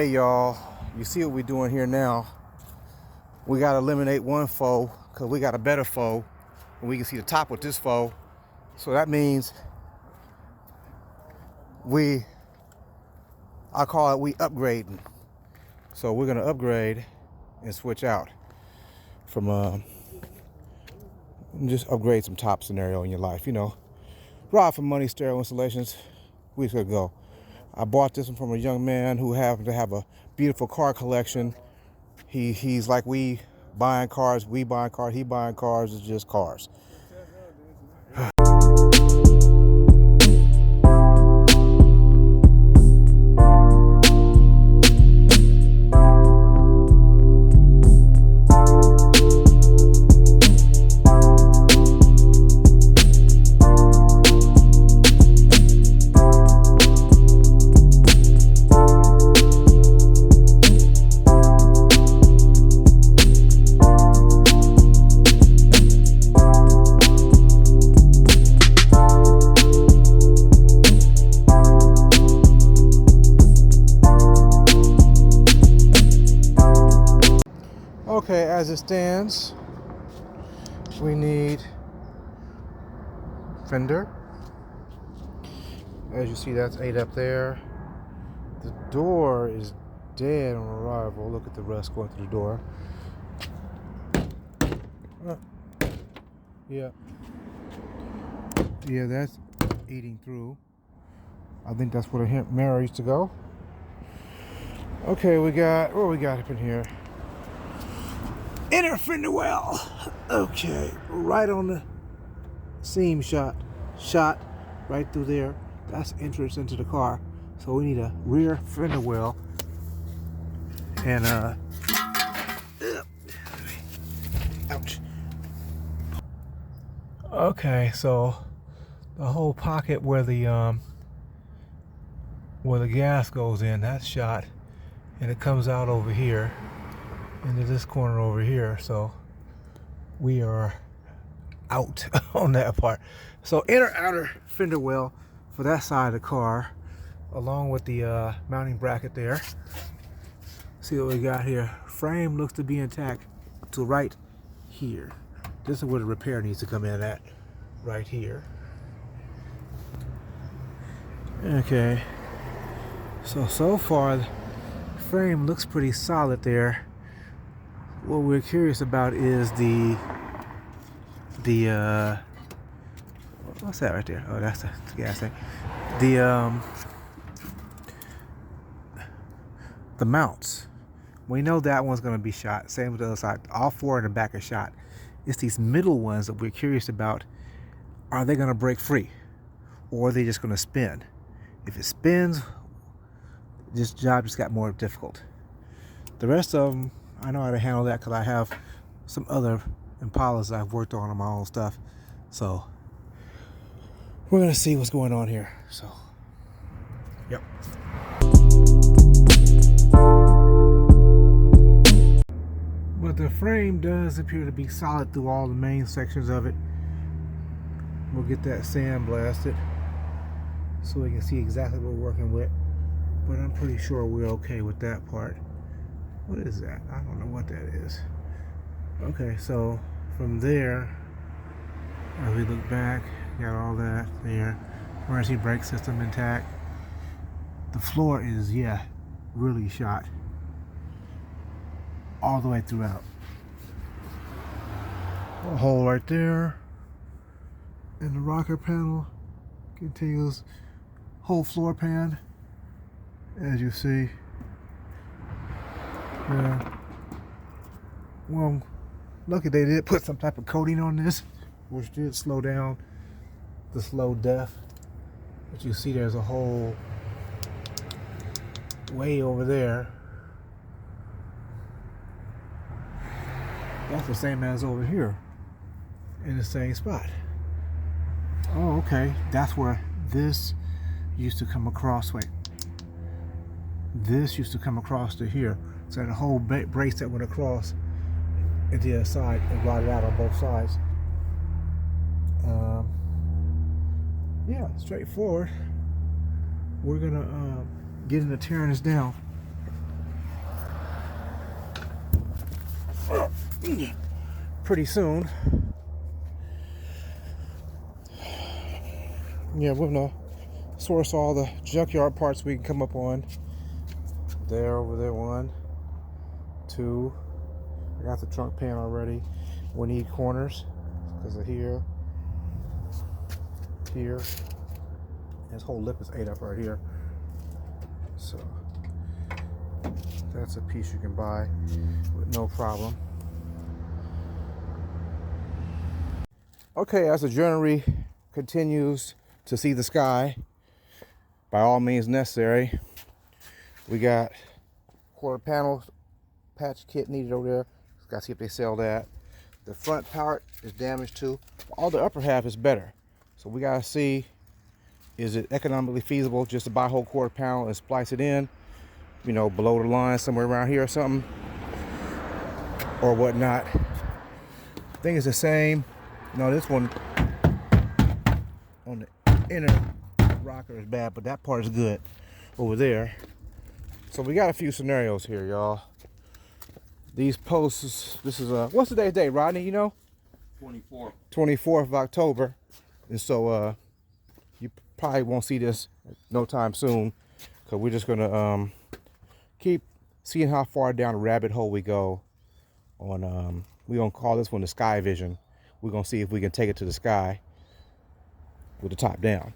Hey y'all, you see what we're doing here now? We gotta eliminate one foe because we got a better foe, and we can see the top with this foe. So that means I call it we upgrading. So we're gonna upgrade and switch out from just upgrade some top scenario in your life. You know, Rob from Money Stereo Installations. We just gonna go. I bought this one from a young man who happened to have a beautiful car collection. He's like we buying cars, he buying cars, it's just cars. Okay, as it stands, we need fender. As you see, that's 8 up there. The door is dead on arrival. Look at the rust going through the door. Yeah, that's eating through. I think that's where the mirror used to go. Okay, what we got up in here? Inner fender well. Okay, right on the seam shot right through there. That's entrance into the car. So we need a rear fender well. And ouch. Okay, so the whole pocket where the gas goes in, that's shot, and it comes out over here into this corner over here. So we are out on that part. So inner outer fender well for that side of the car, along with the mounting bracket there. See what we got here. Frame looks to be intact to right here. This is where the repair needs to come in at, right here. Okay, so far the frame looks pretty solid there. What we're curious about is the what's that right there? Oh, that's the gas tank. The mounts. We know that one's going to be shot. Same with the other side. All 4 in the back are shot. It's these middle ones that we're curious about. Are they going to break free, or are they just going to spin? If it spins, this job just got more difficult. The rest of them, I know how to handle that because I have some other Impalas I've worked on my own stuff. So we're going to see what's going on here. So, yep. But the frame does appear to be solid through all the main sections of it. We'll get that sandblasted so we can see exactly what we're working with. But I'm pretty sure we're okay with that part. What is that? I don't know what that is. Okay, so from there, as we look back, got all that there. Emergency brake system intact. The floor is, really shot all the way throughout. A hole right there. And the rocker panel continues whole floor pan, as you see. Well, lucky they did put some type of coating on this, which did slow down the slow death. But you see there's a hole way over there. That's the same as over here in the same spot. Oh, okay. That's where this used to come across. Wait. This used to come across to here. So the whole brace that went across into the other side and rotted out on both sides. Yeah, straightforward. We're gonna get into tearing this down. pretty soon. Yeah, we're gonna source all the junkyard parts we can come up on. There, over there, 1, 2. I got the trunk pan already. We need corners because of here, here. This whole lip is ate up right here. So that's a piece you can buy with no problem. Okay, as the journey continues to see the sky, by all means necessary, we got quarter panel patch kit needed over there. Gotta see if they sell that. The front part is damaged too. All the upper half is better. So we gotta see, is it economically feasible just to buy a whole quarter panel and splice it in, you know, below the line somewhere around here or something, or whatnot. Thing is the same. No, this one on the inner rocker is bad, but that part is good over there. So we got a few scenarios here, y'all. These posts, this is what's today's date, Rodney, you know? 24th of October. And so you probably won't see this no time soon, because we're just gonna keep seeing how far down the rabbit hole we go on we're gonna call this one the sky vision. We're gonna see if we can take it to the sky with the top down.